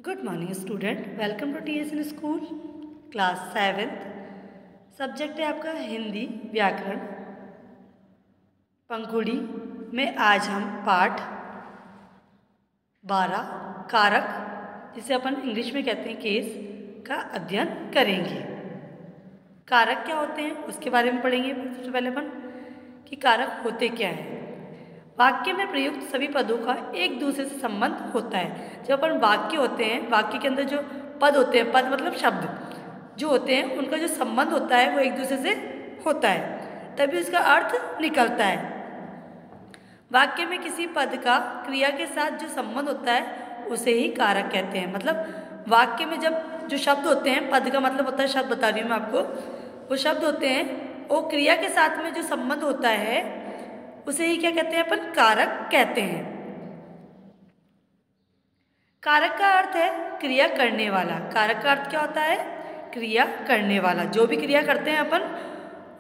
Good morning student, welcome to TSN school class 7th। Subject है आपका हिंदी व्याकरण पंखुड़ी में। आज हम पाठ 12 कारक, जिसे अपन इंग्लिश में कहते हैं केस, का अध्ययन करेंगे। कारक क्या होते हैं उसके बारे में पढ़ेंगे। सबसे पहले अपन कि कारक होते क्या हैं। वाक्य में प्रयुक्त सभी पदों का एक दूसरे से संबंध होता है। जब अपन वाक्य होते हैं, वाक्य के अंदर जो पद होते हैं, पद मतलब शब्द जो होते हैं, उनका जो संबंध होता है वो एक दूसरे से होता है, तभी उसका अर्थ निकलता है। वाक्य में किसी पद का क्रिया के साथ जो संबंध होता है उसे ही कारक कहते हैं। मतलब वाक्य में जब जो शब्द होते हैं, पद का मतलब होता है शब्द, बता रही हूँ मैं आपको, वो शब्द होते हैं, वो क्रिया के साथ में जो संबंध होता है उसे ही क्या कहते हैं, अपन कारक कहते हैं। कारक का अर्थ है क्रिया करने वाला। कारक का अर्थ क्या होता है? क्रिया करने वाला। जो भी क्रिया करते हैं अपन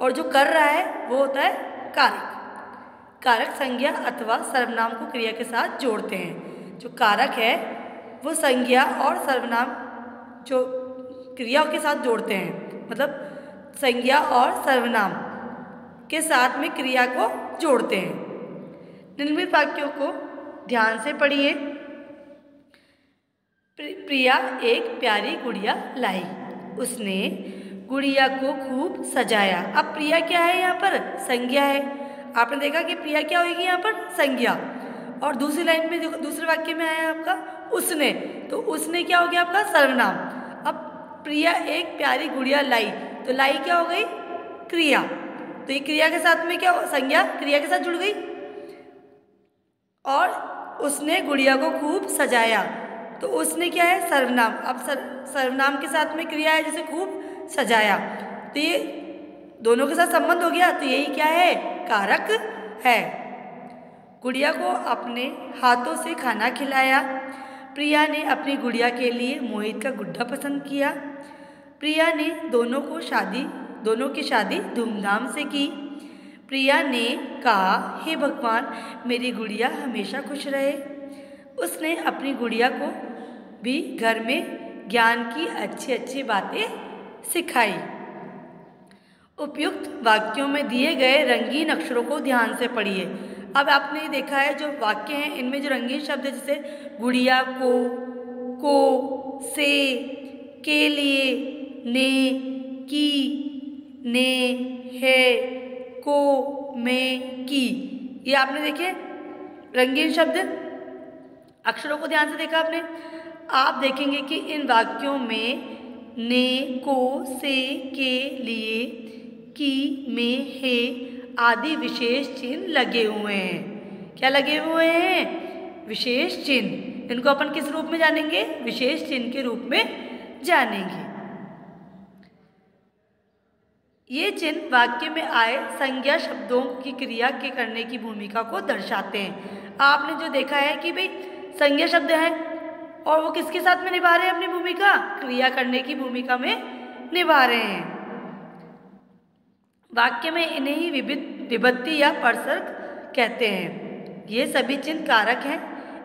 और जो कर रहा है वो होता है कारक। कारक संज्ञा अथवा सर्वनाम को क्रिया के साथ जोड़ते हैं। जो कारक है वो संज्ञा और सर्वनाम जो क्रिया के साथ जोड़ते हैं, मतलब संज्ञा और सर्वनाम के साथ में क्रिया को जोड़ते हैं। निम्नलिखित वाक्यों को ध्यान से पढ़िए। प्रिया एक प्यारी गुड़िया लाई, उसने गुड़िया को खूब सजाया। अब प्रिया क्या है यहाँ पर? संज्ञा है। आपने देखा कि प्रिया क्या होगी यहाँ पर? संज्ञा। और दूसरी लाइन में देखो, दूसरे वाक्य में आया आपका उसने, तो उसने क्या हो गया आपका? सर्वनाम। अब प्रिया एक प्यारी गुड़िया लाई, तो लाई क्या हो गई? क्रिया। तो ये क्रिया के साथ में क्या हो? संज्ञा क्रिया के साथ जुड़ गई। और उसने गुड़िया को खूब सजाया, तो उसने क्या है? सर्वनाम। अब सर्वनाम के साथ में क्रिया है, जैसे खूब सजाया, तो ये दोनों के साथ संबंध हो गया, तो यही क्या है? कारक है। गुड़िया को अपने हाथों से खाना खिलाया। प्रिया ने अपनी गुड़िया के लिए मोहित का गुड्डा पसंद किया। प्रिया ने दोनों की शादी धूमधाम से की। प्रिया ने कहा, हे भगवान, मेरी गुड़िया हमेशा खुश रहे। उसने अपनी गुड़िया को भी घर में ज्ञान की अच्छी अच्छी बातें सिखाई। उपयुक्त वाक्यों में दिए गए रंगीन अक्षरों को ध्यान से पढ़िए। अब आपने देखा है जो वाक्य हैं इनमें जो रंगीन शब्द है, जैसे गुड़िया को, से, के लिए, ने, की, ने, है, को, में, की, ये आपने देखे रंगीन शब्द, अक्षरों को ध्यान से देखा आपने। आप देखेंगे कि इन वाक्यों में ने, को, से, के लिए, की, में, है आदि विशेष चिन्ह लगे हुए हैं। क्या लगे हुए हैं? विशेष चिन्ह। इनको अपन किस रूप में जानेंगे? विशेष चिन्ह के रूप में जानेंगे। ये चिन्ह वाक्य में आए संज्ञा शब्दों की क्रिया के करने की भूमिका को दर्शाते हैं। आपने जो देखा है कि भाई संज्ञा शब्द हैं और वो किसके साथ में निभा रहे हैं अपनी भूमिका? क्रिया करने की भूमिका में निभा रहे हैं। वाक्य में इन्हें ही विभक्ति या परसर्ग कहते हैं। ये सभी चिन्ह कारक हैं।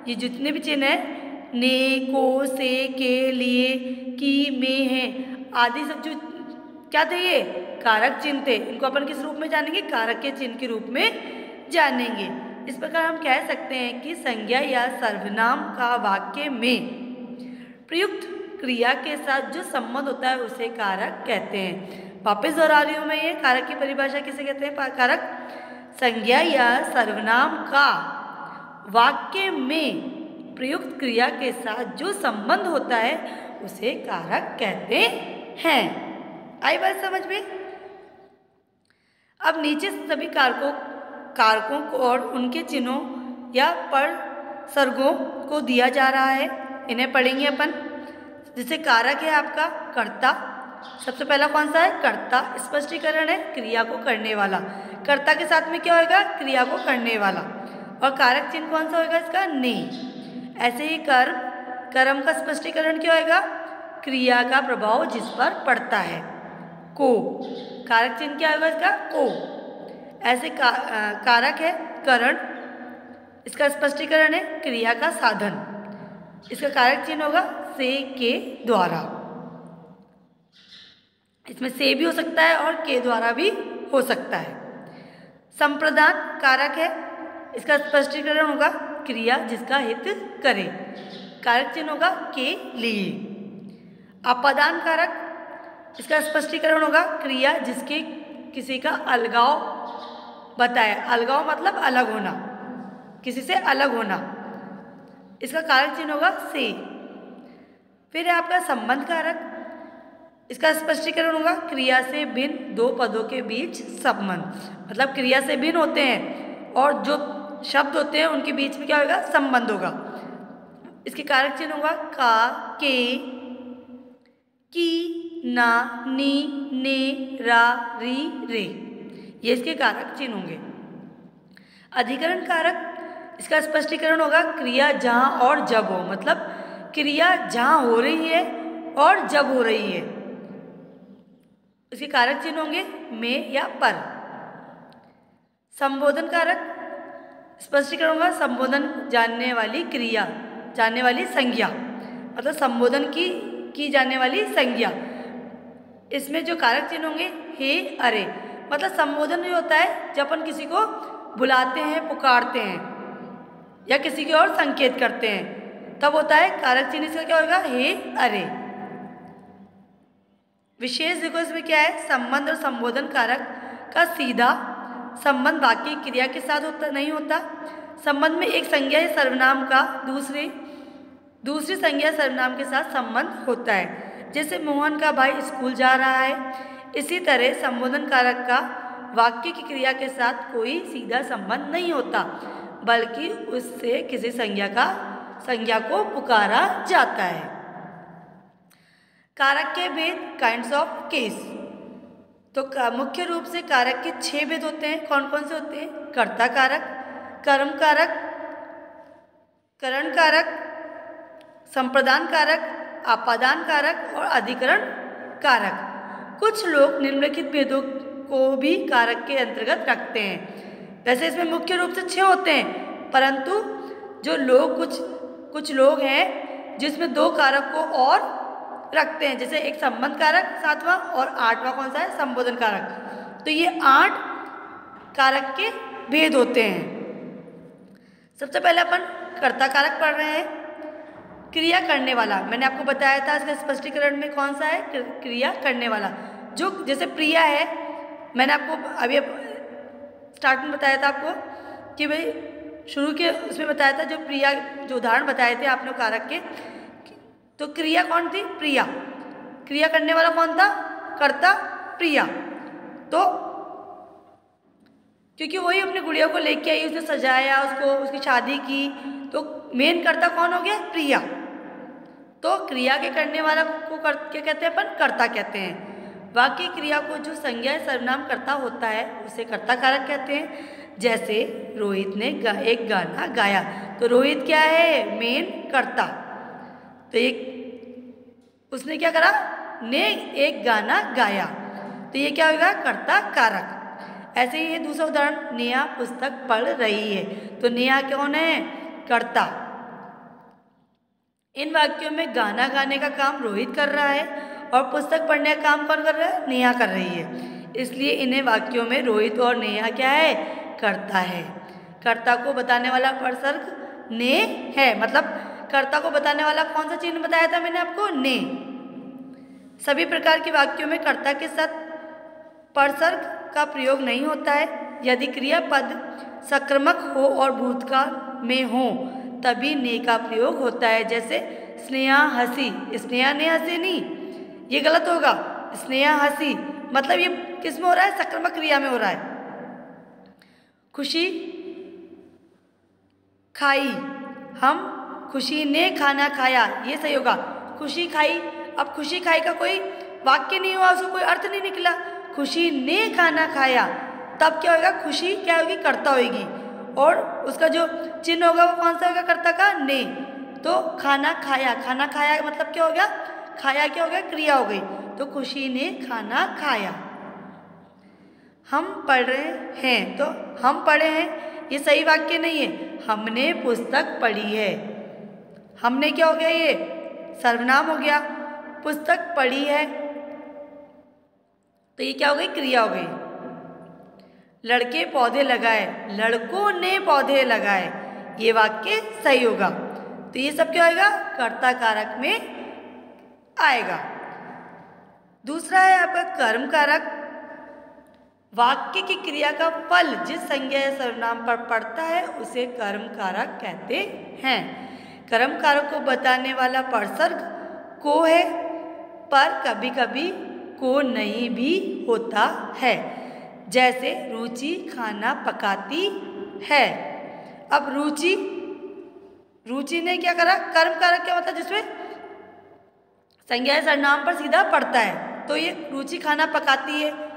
ये जितने भी चिन्ह हैं, ने, को, से, के लिए, की, में, है आदि सब जो क्या थे? ये कारक चिन्ह थे। इनको अपन किस रूप में जानेंगे? कारक के चिन्ह के रूप में जानेंगे। इस प्रकार हम कह सकते हैं कि संज्ञा या सर्वनाम का वाक्य में प्रयुक्त क्रिया के साथ जो संबंध होता है उसे कारक कहते हैं। वापस दोहरा रही हूँ मैं, ये कारक की परिभाषा किसे कहते हैं? कारक संज्ञा या सर्वनाम का वाक्य में प्रयुक्त क्रिया के साथ जो संबंध होता है उसे कारक कहते हैं। आई बात समझ में? अब नीचे सभी कारकों को और उनके चिन्हों या परसर्गों को दिया जा रहा है, इन्हें पढ़ेंगे अपन। जैसे कारक है आपका कर्ता। सबसे पहला कौन सा है? कर्ता। स्पष्टीकरण है क्रिया को करने वाला। कर्ता के साथ में क्या होगा? क्रिया को करने वाला। और कारक चिन्ह कौन सा होगा इसका? ने। ऐसे ही कर्म का स्पष्टीकरण क्या होगा? क्रिया का प्रभाव जिस पर पड़ता है, को। कारक चिन्ह क्या होगा इसका? को। ऐसे कारक है करण, इसका स्पष्टीकरण है क्रिया का साधन। इसका कारक चिन्ह होगा से, के द्वारा। इसमें से भी हो सकता है और के द्वारा भी हो सकता है। संप्रदान कारक है, इसका स्पष्टीकरण होगा क्रिया जिसका हित करे, कारक चिन्ह होगा के लिए। अपादान कारक, इसका स्पष्टीकरण होगा क्रिया जिसके किसी का अलगाव बताए, अलगाव मतलब अलग होना, किसी से अलग होना, इसका कारक चिन्ह होगा से। फिर है आपका संबंध कारक, इसका स्पष्टीकरण होगा क्रिया से भिन्न दो पदों के बीच संबंध, मतलब क्रिया से भिन्न होते हैं और जो शब्द होते हैं उनके बीच में क्या होगा, संबंध होगा। इसके कारक चिन्ह होगा का, के, की, ना, नी, ने, रा, री, रे, ये इसके कारक चिन्ह होंगे। अधिकरण कारक, इसका स्पष्टीकरण होगा क्रिया जहाँ और जब हो, मतलब क्रिया जहाँ हो रही है और जब हो रही है, इसके कारक चिन्ह होंगे में या पर। संबोधन कारक, स्पष्टीकरण होगा संबोधन जानने वाली क्रिया, जानने वाली संज्ञा, मतलब संबोधन की जाने वाली संज्ञा। इसमें जो कारक चिन्ह होंगे हे, अरे, मतलब संबोधन जो होता है जब अपन किसी को बुलाते हैं, पुकारते हैं या किसी की ओर संकेत करते हैं, तब होता है कारक चिन्ह, इसका क्या होगा, हे, अरे। विशेष देखो इसमें क्या है, संबंध और संबोधन कारक का सीधा संबंध वाक्य क्रिया के साथ नहीं होता। संबंध में एक संज्ञा या सर्वनाम का दूसरी संज्ञा सर्वनाम के साथ संबंध होता है। जैसे मोहन का भाई स्कूल जा रहा है, इसी तरह संबोधन कारक का वाक्य की क्रिया के साथ कोई सीधा संबंध नहीं होता, बल्कि उससे किसी संज्ञा को पुकारा जाता है। कारक के भेद, काइंड्स ऑफ केस। तो मुख्य रूप से कारक के 6 भेद होते हैं। कौन कौन से होते हैं? कर्ता कारक, कर्म कारक, करण कारक, संप्रदान कारक, आपादान कारक और अधिकरण कारक। कुछ लोग निम्नलिखित भेदों को भी कारक के अंतर्गत रखते हैं। वैसे इसमें मुख्य रूप से 6 होते हैं, परंतु जो लोग कुछ लोग हैं जिसमें 2 कारक को और रखते हैं, जैसे एक संबंध कारक 7वां और 8वां कौन सा है? संबोधन कारक। तो ये 8 कारक के भेद होते हैं। सबसे पहले अपन कर्ता कारक पढ़ रहे हैं। क्रिया करने वाला, मैंने आपको बताया था इसके स्पष्टीकरण में कौन सा है? क्रिया करने वाला। जो जैसे प्रिया है, मैंने आपको अभी स्टार्ट में बताया था आपको कि भाई शुरू के उसमें बताया था, जो प्रिया जो उदाहरण बताए थे आपने कारक के, तो क्रिया कौन थी? प्रिया। क्रिया करने वाला कौन था? कर्ता प्रिया। तो क्योंकि वही अपनी गुड़िया को लेके आई, उसने सजाया उसको, उसकी शादी की, तो मेन कर्ता कौन हो गया? प्रिया। तो क्रिया के करने वाला को क्या कहते हैं अपन? कर्ता कहते हैं। बाकी क्रिया को जो संज्ञा सर्वनाम कर्ता होता है उसे कर्ता कारक कहते हैं। जैसे रोहित ने एक गाना गाया, तो रोहित क्या है? मेन कर्ता। तो एक उसने क्या करा? ने एक गाना गाया, तो ये क्या होगा? कर्ता कारक। ऐसे ही है दूसरा उदाहरण, नेहा पुस्तक पढ़ रही है, तो नेहा कौन है? कर्ता। इन वाक्यों में गाना गाने का काम रोहित कर रहा है और पुस्तक पढ़ने का काम कौन कर रहा है? नेहा कर रही है। इसलिए इन्हें वाक्यों में रोहित और नेहा क्या है? कर्ता है। कर्ता को बताने वाला उपसर्ग ने है, मतलब कर्ता को बताने वाला कौन सा चिन्ह बताया था मैंने आपको? ने। सभी प्रकार के वाक्यों में कर्ता के साथ परसर्ग का प्रयोग नहीं होता है। यदि क्रियापद सक्रामक हो और भूतकाल में हो तभी ने का प्रयोग होता है। जैसे स्नेहा हंसी, स्नेहा ने हंसी नहीं, ये गलत होगा। स्नेहा हंसी मतलब ये किस में हो रहा है? सक्रामक क्रिया में हो रहा है। खुशी खाई, हम खुशी ने खाना खाया, ये सही होगा। खुशी खाई, अब खुशी खाई का कोई वाक्य नहीं हुआ, उसको कोई अर्थ नहीं निकला। खुशी ने खाना खाया, तब क्या होगा? खुशी क्या होगी? कर्ता होगी, और उसका जो चिन्ह होगा वो कौन सा होगा? कर्ता का ने। तो खाना खाया, खाना खाया मतलब क्या हो गया? खाया क्या हो गया? क्रिया हो गई। तो खुशी ने खाना खाया। हम पढ़ रहे हैं, तो हम पढ़े हैं ये सही वाक्य नहीं है। हमने पुस्तक पढ़ी है, हमने क्या हो गया, ये सर्वनाम हो गया। पुस्तक पढ़ी है, तो ये क्या हो गई, क्रिया हो गई। लड़के पौधे लगाए, लड़कों ने पौधे लगाए, ये वाक्य सही होगा। तो ये सब क्या होगा, कर्ता कारक में आएगा। दूसरा है आपका कर्म कारक। वाक्य की क्रिया का फल जिस संज्ञा या सर्वनाम पर पड़ता है उसे कर्म कारक कहते हैं। कर्म कारक को बताने वाला परसर्ग को है, पर कभी कभी को नहीं भी होता है। जैसे रुचि खाना पकाती है। अब रुचि ने क्या करा, कर्म कारक क्या होता है जिसमें संज्ञा या सर्वनाम पर सीधा पड़ता है, तो ये रुचि खाना पकाती है।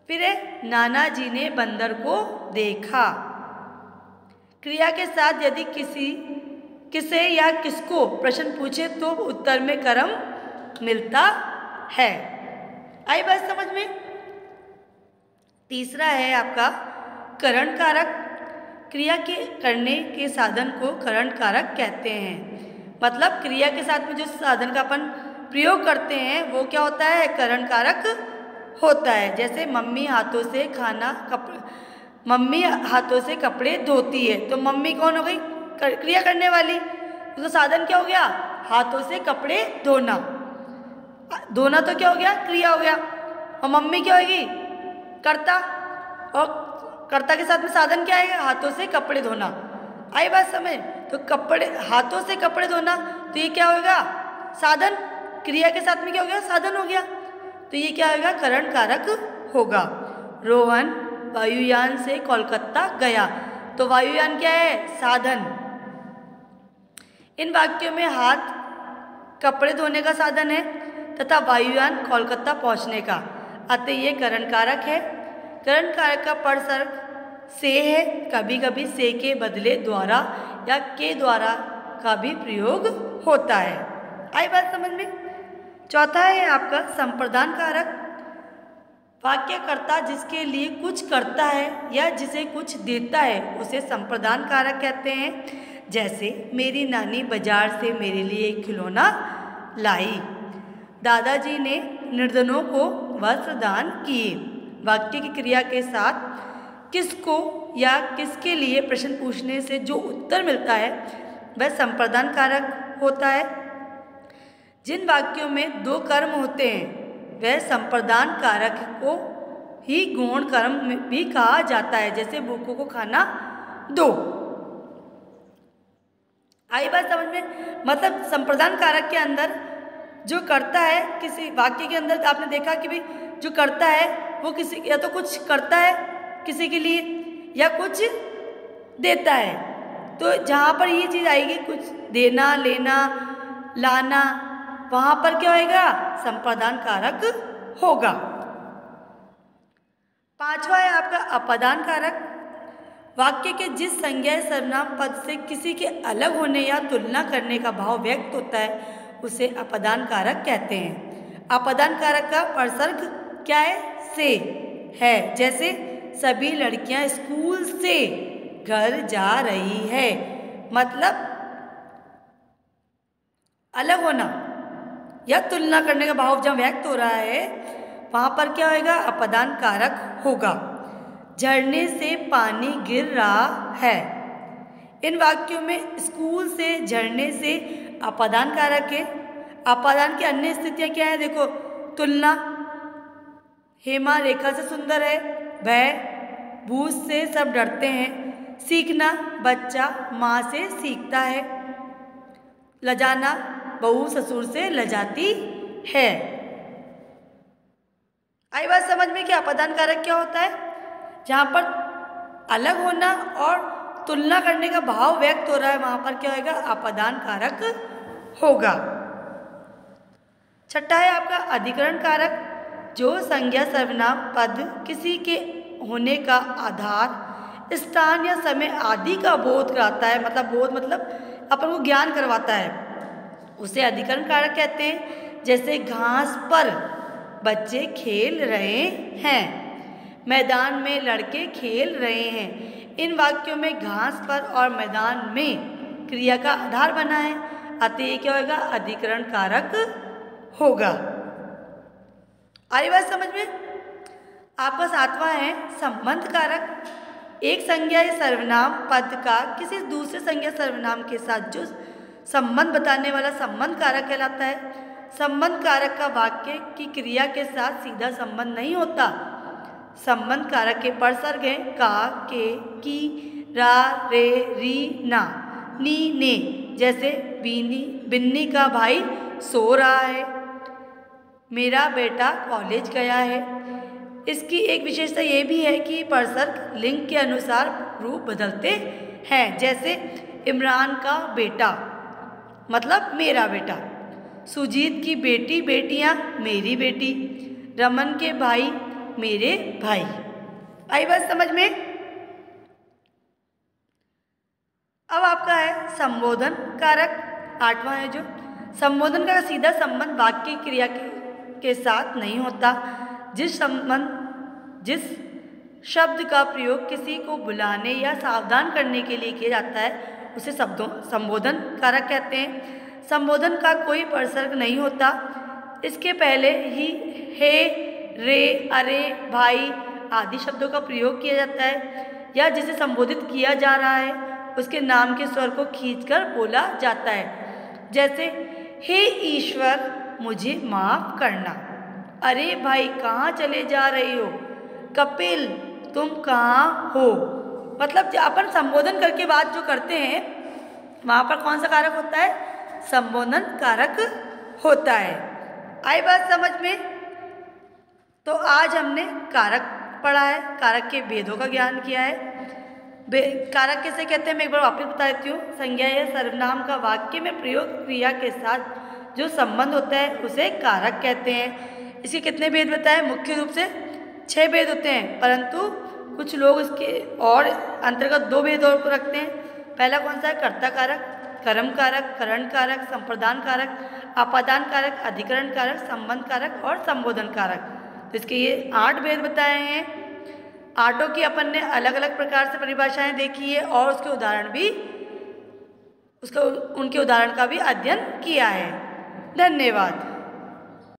फिर है नाना जी ने बंदर को देखा। क्रिया के साथ यदि किसे या किसको प्रश्न पूछे तो उत्तर में कर्म मिलता है। आई बात समझ में। तीसरा है आपका करण कारक। क्रिया के करने के साधन को करण कारक कहते हैं। मतलब क्रिया के साथ में जो साधन का अपन प्रयोग करते हैं वो क्या होता है, करण कारक होता है। जैसे मम्मी हाथों से कपड़े धोती है, तो मम्मी कौन हो गई, क्रिया करने वाली। तो साधन क्या हो गया, हाथों से कपड़े धोना। धोना तो क्या हो गया, क्रिया हो गया। और मम्मी क्या होगी, कर्ता। और कर्ता के साथ में साधन क्या आएगा, हाथों से कपड़े धोना। आई बात समझ। तो हाथों से कपड़े धोना, तो ये क्या होगा, साधन। क्रिया के साथ में क्या हो गया, साधन हो गया। तो ये क्या होगा, करण कारक होगा। रोहन वायुयान से कोलकाता गया, तो वायुयान क्या है, साधन। इन वाक्यों में हाथ कपड़े धोने का साधन है तथा वायुयान कोलकाता पहुंचने का, अतः ये करण कारक है। करण कारक का परसर्ग से है। कभी कभी से के बदले द्वारा या के द्वारा का भी प्रयोग होता है। आई बात समझ में। चौथा है आपका संप्रदान कारक। वाक्यकर्ता जिसके लिए कुछ करता है या जिसे कुछ देता है उसे संप्रदान कारक कहते हैं। जैसे मेरी नानी बाजार से मेरे लिए एक खिलौना लाई। दादाजी ने निर्धनों को वस्त्र दान किए। वाक्य की क्रिया के साथ किसको या किसके लिए प्रश्न पूछने से जो उत्तर मिलता है वह संप्रदान कारक होता है। जिन वाक्यों में दो कर्म होते हैं वह संप्रदान कारक को ही गौण कर्म भी कहा जाता है। जैसे भूखों को खाना दो। आई बात समझ में। मतलब संप्रदान कारक के अंदर जो करता है, किसी वाक्य के अंदर आपने देखा कि भाई जो करता है वो किसी या तो कुछ करता है किसी के लिए या कुछ देता है। तो जहाँ पर ये चीज़ आएगी, कुछ देना, लेना, लाना, वहाँ पर क्या होएगा, संप्रदान कारक होगा। पांचवा है आपका अपदान कारक। वाक्य के जिस संज्ञा सर्वनाम पद से किसी के अलग होने या तुलना करने का भाव व्यक्त होता है उसे अपदान कारक कहते हैं। अपदान कारक का परसर्ग क्या है, से है। जैसे सभी लड़कियां स्कूल से घर जा रही है। मतलब अलग होना या तुलना करने का भाव जब व्यक्त हो रहा है वहाँ पर क्या होगा, अपदान कारक होगा। झरने से पानी गिर रहा है। इन वाक्यों में स्कूल से, झरने से अपदान कारक है। अपदान की अन्य स्थितियाँ क्या है, देखो, तुलना, हेमा रेखा से सुंदर है। भय, भूत से सब डरते हैं। सीखना, बच्चा माँ से सीखता है। लजाना, बहू ससुर से लजाती है। आई बात समझ में कि अपदान कारक क्या होता है, जहाँ पर अलग होना और तुलना करने का भाव व्यक्त हो रहा है वहाँ पर क्या होगा, अपदान कारक होगा। छठा है आपका अधिकरण कारक। जो संज्ञा सर्वनाम पद किसी के होने का आधार, स्थान या समय आदि का बोध कराता है, मतलब बोध मतलब अपन को ज्ञान करवाता है, उसे अधिकरण कारक कहते हैं। जैसे घास पर बच्चे खेल रहे हैं, मैदान में लड़के खेल रहे हैं। इन वाक्यों में घास पर और मैदान में क्रिया का आधार बना है, अतः ये क्या होगा, अधिकरण कारक होगा। आई बात समझ में? आपका 7वां है संबंध कारक। एक संज्ञा या सर्वनाम पद का किसी दूसरे संज्ञा सर्वनाम के साथ जो संबंध बताने वाला संबंध कारक कहलाता है। संबंध कारक का वाक्य की क्रिया के साथ सीधा संबंध नहीं होता। संबंध कारक के परसर्ग हैं का, के, की, रा, रे, री, ना, नी, ने। जैसे बिन्नी का भाई सो रहा है, मेरा बेटा कॉलेज गया है। इसकी एक विशेषता ये भी है कि परसर्ग लिंग के अनुसार रूप बदलते हैं। जैसे इमरान का बेटा मतलब मेरा बेटा, सुजीत की बेटी बेटियां मेरी बेटी, रमन के भाई मेरे भाई। आई बात समझ में? अब आपका है संबोधन कारक। 8वां है जो संबोधन का सीधा संबंध वाक्य क्रिया के साथ नहीं होता। जिस शब्द का प्रयोग किसी को बुलाने या सावधान करने के लिए किया जाता है उसे संबोधन कारक कहते हैं। संबोधन का कोई परसर्ग नहीं होता। इसके पहले ही हे, रे, अरे, भाई आदि शब्दों का प्रयोग किया जाता है या जिसे संबोधित किया जा रहा है उसके नाम के स्वर को खींचकर बोला जाता है। जैसे हे ईश्वर मुझे माफ करना, अरे भाई कहाँ चले जा रहे हो, कपिल तुम कहाँ हो। मतलब अपन संबोधन करके बात जो करते हैं वहाँ पर कौन सा कारक होता है, संबोधन कारक होता है। आई बात समझ में? तो आज हमने कारक पढ़ा है, कारक के भेदों का ज्ञान किया है। कारक किसे कहते हैं मैं एक बार वापस बता देती हूँ। संज्ञा या सर्वनाम का वाक्य में प्रयोग क्रिया के साथ जो संबंध होता है उसे कारक कहते हैं। इसके कितने भेद बताए? मुख्य रूप से 6 भेद होते हैं, परंतु कुछ लोग इसके और अंतर्गत 2 भेद और को रखते हैं। पहला कौन सा है? कर्ता कारक, कर्म कारक, करण कारक, संप्रदान कारक, अपादान कारक, अधिकरण कारक, संबंध कारक और संबोधन कारक। तो इसके ये 8 भेद बताए हैं। 8 की अपन ने अलग अलग प्रकार से परिभाषाएं देखी है और उसके उदाहरण भी उनके उदाहरण का भी अध्ययन किया है। धन्यवाद।